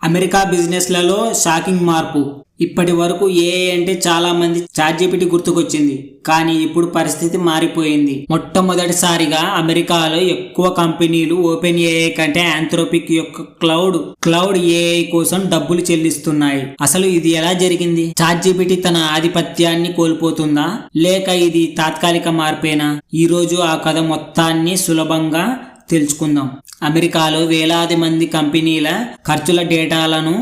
America బిజినెస్లలో shocking మార్పు. ఇప్పటి వరకు ఏఐ అంటే చాలా మంది చాట్‌జీపీటీ గుర్తుకొచ్చింది. కానీ ఇప్పుడు పరిస్థితి మారిపోయింది. మొట్టమొదటిసారిగా అమెరికాలో ఎక్కువ కంపెనీలు ఓపెన్ ఏఐ కంటే ఆంథ్రోపిక్ యొక్క క్లౌడ్ ఏఐ కోసం డబ్బులు చెల్లిస్తున్నాయి. అసలు ఇది ఎలా జరిగింది? చాట్‌జీపీటీ తన ఆధిపత్యాన్ని కోల్పోతుందా, లేక ఇది తాత్కాలిక మార్పేనా? ఈ రోజు ఆ కథ మొత్తాన్ని సులభంగా తెలుసుకుందాం. అమెరికాలో వేలాది మంది కంపెనీల ఖర్చుల డేటాలను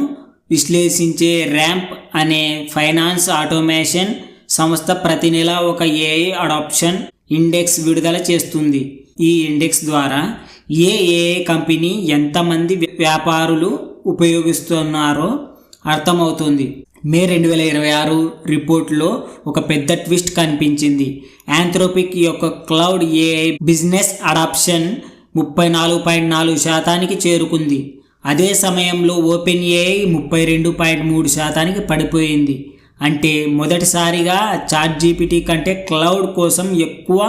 విశ్లేషించే ర్యాంప్ అనే ఫైనాన్స్ ఆటోమేషన్ సంస్థ ప్రతి నెల ఒక ఏఐ అడాప్షన్ ఇండెక్స్ విడుదల చేస్తుంది. ఈ ఇండెక్స్ ద్వారా ఏ ఏఐ కంపెనీ ఎంతమంది వ్యాపారులు ఉపయోగిస్తున్నారో అర్థమవుతుంది. మే 2026 రిపోర్ట్లో ఒక పెద్ద ట్విస్ట్ కనిపించింది. ఆంథ్రోపిక్ యొక్క క్లౌడ్ ఏఐ బిజినెస్ అడాప్షన్ 34.4% చేరుకుంది. అదే సమయంలో ఓపెన్ ఏఐ 32.3% పడిపోయింది. అంటే మొదటిసారిగా చాట్‌జీపీటీ కంటే క్లౌడ్ కోసం ఎక్కువ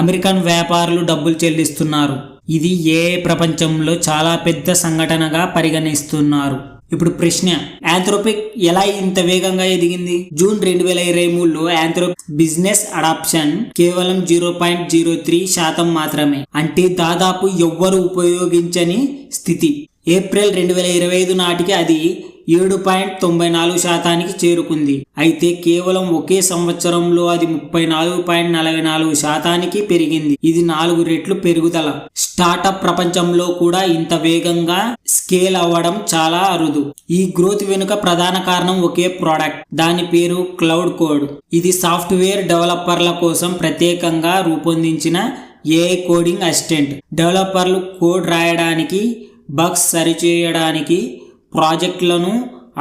అమెరికన్ వ్యాపారులు డబ్బులు చెల్లిస్తున్నారు. ఇది ఏఐ ప్రపంచంలో చాలా పెద్ద సంఘటనగా పరిగణిస్తున్నారు. ఇప్పుడు ప్రశ్న, ఆంథ్రోపిక్ ఎలా ఇంత వేగంగా ఎదిగింది? జూన్ 2023లో ఆంథ్రోపిక్ బిజినెస్ అడాప్షన్ కేవలం 0.03% మాత్రమే, అంటే దాదాపు ఎవ్వరు ఉపయోగించని స్థితి. ఏప్రిల్ 2025 నాటికి అది 7.94% చేరుకుంది. అయితే కేవలం ఒకే సంవత్సరంలో అది 34.44% పెరిగింది. ఇది 4 రెట్లు పెరుగుదల. స్టార్టప్ ప్రపంచంలో కూడా ఇంత వేగంగా స్కేల్ అవ్వడం చాలా అరుదు. ఈ గ్రోత్ వెనుక ప్రధాన కారణం ఒకే ప్రోడక్ట్, దాని పేరు క్లౌడ్ కోడ్. ఇది సాఫ్ట్వేర్ డెవలపర్ల కోసం ప్రత్యేకంగా రూపొందించిన ఏఐ కోడింగ్ అసిస్టెంట్. డెవలపర్లు కోడ్ రాయడానికి, బగ్స్ సరిచేయడానికి, ప్రాజెక్టులను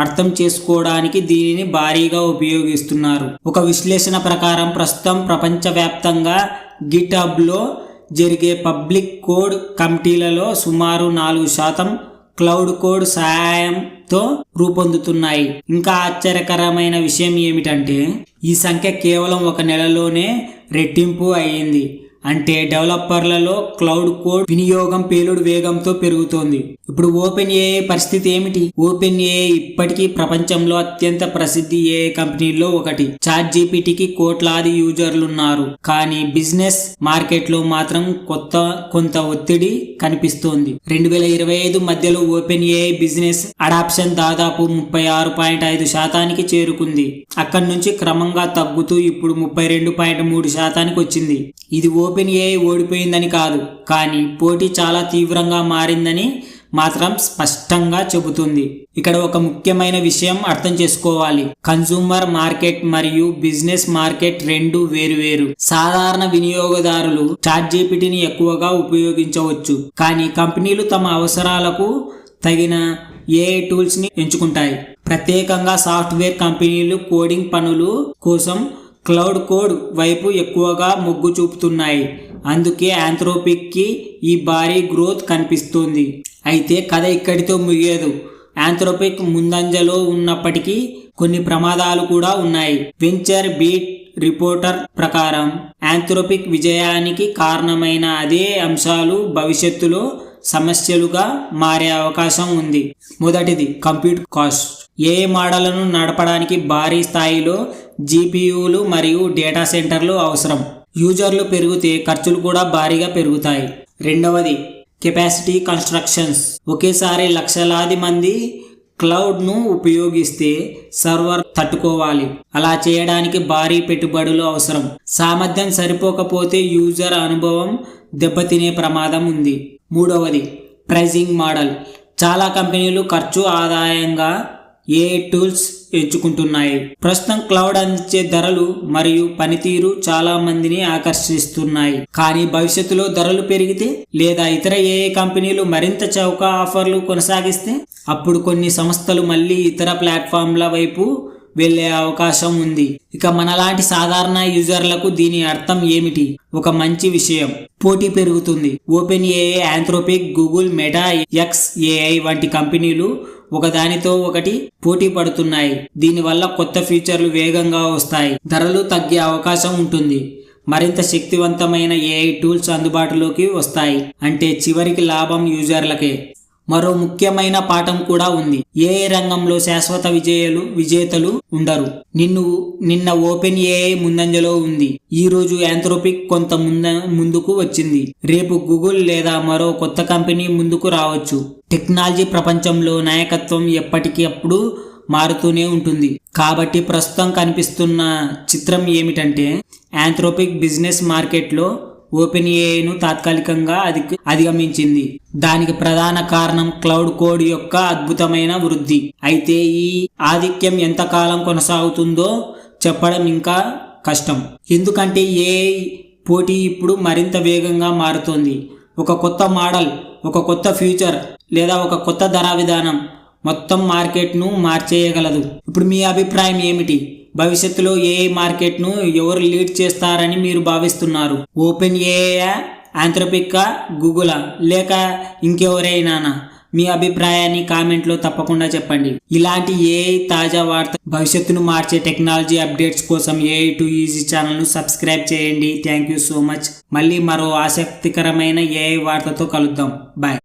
అర్థం చేసుకోవడానికి దీనిని భారీగా ఉపయోగిస్తున్నారు. ఒక విశ్లేషణ ప్రకారం ప్రస్తుతం ప్రపంచవ్యాప్తంగా గిట్హబ్లో జరిగే పబ్లిక్ కోడ్ కమిటీలలో సుమారు 4% క్లౌడ్ కోడ్ సహాయంతో రూపొందుతున్నాయి. ఇంకా ఆశ్చర్యకరమైన విషయం ఏమిటంటే ఈ సంఖ్య కేవలం ఒక నెలలోనే రెట్టింపు అయ్యింది. అంటే డెవలపర్లలో క్లౌడ్ కోడ్ వినియోగం పేలుడు వేగంతో పెరుగుతోంది. ఇప్పుడు ఓపెన్ ఏఐ పరిస్థితి ఏమిటి? ఓపెన్ ఏఐ ఇప్పటికీ ప్రపంచంలో అత్యంత ప్రసిద్ధి ఏఐ కంపెనీల్లో ఒకటి. చాట్‌జీపీటీకి కోట్లాది యూజర్లున్నారు. కానీ బిజినెస్ మార్కెట్లో మాత్రం కొంత ఒత్తిడి కనిపిస్తోంది. 2025 మధ్యలో ఓపెన్ ఏఐ బిజినెస్ అడాప్షన్ దాదాపు 36.5% చేరుకుంది. అక్కడి నుంచి క్రమంగా తగ్గుతూ ఇప్పుడు 32.3% వచ్చింది. ఇది ఓపెన్ ఏఐ ఓడిపోయిందని కాదు, కానీ పోటీ చాలా తీవ్రంగా మారిందని మాత్రం స్పష్టంగా చెబుతుంది. ఇక్కడ ఒక ముఖ్యమైన విషయం అర్థం చేసుకోవాలి. కన్సూమర్ మార్కెట్ మరియు బిజినెస్ మార్కెట్ రెండు వేరువేరు. సాధారణ వినియోగదారులు చాట్‌జీపీటీని ఎక్కువగా ఉపయోగించవచ్చు, కానీ కంపెనీలు తమ అవసరాలకు తగిన ఏఐ టూల్స్ ని ఎంచుకుంటాయి. ప్రత్యేకంగా సాఫ్ట్వేర్ కంపెనీలు కోడింగ్ పనులు కోసం క్లౌడ్ కోడ్ వైపు ఎక్కువగా మొగ్గు చూపుతున్నాయి. అందుకే ఆంథ్రోపిక్ కి ఈ భారీ గ్రోత్ కనిపిస్తుంది. అయితే కథ ఇక్కడితో ముగియదు. ఆంథ్రోపిక్ ముందంజలో ఉన్నప్పటికీ కొన్ని ప్రమాదాలు కూడా ఉన్నాయి. వెంచర్ బీట్ రిపోర్టర్ ప్రకారం ఆంథ్రోపిక్ విజయానికి కారణమైన అదే అంశాలు భవిష్యత్తులో సమస్యలుగా మారే అవకాశం ఉంది. మొదటిది కంప్యూట్ కాస్ట్. ఏఐ మోడళ్లను నడపడానికి భారీ స్థాయిలో జీపీయూలు మరియు డేటా సెంటర్లు అవసరం. యూజర్లు పెరిగితే ఖర్చులు కూడా భారీగా పెరుగుతాయి. రెండవది కెపాసిటీ కన్స్ట్రక్షన్స్. ఒకేసారి లక్షలాది మంది క్లౌడ్ను ఉపయోగిస్తే సర్వర్ తట్టుకోవాలి. అలా చేయడానికి భారీ పెట్టుబడులు అవసరం. సామర్థ్యం సరిపోకపోతే యూజర్ అనుభవం దెబ్బతినే ప్రమాదం ఉంది. మూడవది ప్రైజింగ్ మోడల్. చాలా కంపెనీలు ఖర్చు ఆదాయంగా ఏఐ టూల్స్ ఎంచుకుంటున్నాయి. ప్రస్తుతం క్లౌడ్ అందించే ధరలు మరియు పనితీరు చాలా మందిని ఆకర్షిస్తున్నాయి. కానీ భవిష్యత్తులో ధరలు పెరిగితే లేదా ఇతర ఏఐ కంపెనీలు మరింత చౌక ఆఫర్లు కొనసాగిస్తే అప్పుడు కొన్ని సంస్థలు మళ్ళీ ఇతర ప్లాట్ఫామ్ల వైపు వెళ్లే అవకాశం ఉంది. ఇక మనలాంటి సాధారణ యూజర్లకు దీని అర్థం ఏమిటి? ఒక మంచి విషయం, పోటీ పెరుగుతుంది. Open AI, Anthropic, Google, meta, X AI వంటి కంపెనీలు ఒకదానితో ఒకటి పోటీ పడుతున్నాయి. దీనివల్ల కొత్త ఫీచర్లు వేగంగా వస్తాయి, ధరలు తగ్గే అవకాశం ఉంటుంది, మరింత శక్తివంతమైన ఏఐ టూల్స్ అందుబాటులోకి వస్తాయి. అంటే చివరికి లాభం యూజర్లకే. మరో ముఖ్యమైన పాఠం కూడా ఉంది. ఏ రంగంలో శాశ్వత విజేతలు ఉండరు. నిన్న ఓపెన్ ఏఐ ముందంజలో ఉంది. ఈ రోజు యాంథ్రోపిక్ కొంత ముందుకు వచ్చింది. రేపు గూగుల్ లేదా మరో కొత్త కంపెనీ ముందుకు రావచ్చు. టెక్నాలజీ ప్రపంచంలో నాయకత్వం ఎప్పటికప్పుడు మారుతూనే ఉంటుంది. కాబట్టి ప్రస్తుతం కనిపిస్తున్న చిత్రం ఏమిటంటే యాంథ్రోపిక్ బిజినెస్ మార్కెట్లో ఓపెన్ ఏఐను తాత్కాలికంగా అధిగమించింది. దానికి ప్రధాన కారణం క్లౌడ్ కోడ్ యొక్క అద్భుతమైన వృద్ధి. అయితే ఈ ఆధిక్యం ఎంతకాలం కొనసాగుతుందో చెప్పడం ఇంకా కష్టం. ఎందుకంటే ఏఐ పోటీ ఇప్పుడు మరింత వేగంగా మారుతోంది. ఒక కొత్త మోడల్, ఒక కొత్త ఫ్యూచర్ లేదా ఒక కొత్త ధర విధానం మొత్తం మార్కెట్ను మార్చేయగలదు. ఇప్పుడు మీ అభిప్రాయం ఏమిటి? భవిష్యత్తులో ఏఐ మార్కెట్ను ఎవరు లీడ్ చేస్తారని మీరు భావిస్తున్నారు? ఓపెన్ ఏఐ, యాంథ్రోపిక్, గూగుల్ లేక ఇంకెవరైనా? మీ అభిప్రాయాన్ని కామెంట్లో తప్పకుండా చెప్పండి. ఇలాంటి ఏఐ తాజా వార్త, భవిష్యత్తును మార్చే టెక్నాలజీ అప్డేట్స్ కోసం AI to Easy ఛానల్ను సబ్స్క్రైబ్ చేయండి. Thank you so much. మళ్ళీ మరో ఆసక్తికరమైన ఏఐ వార్తతో కలుద్దాం. బాయ్.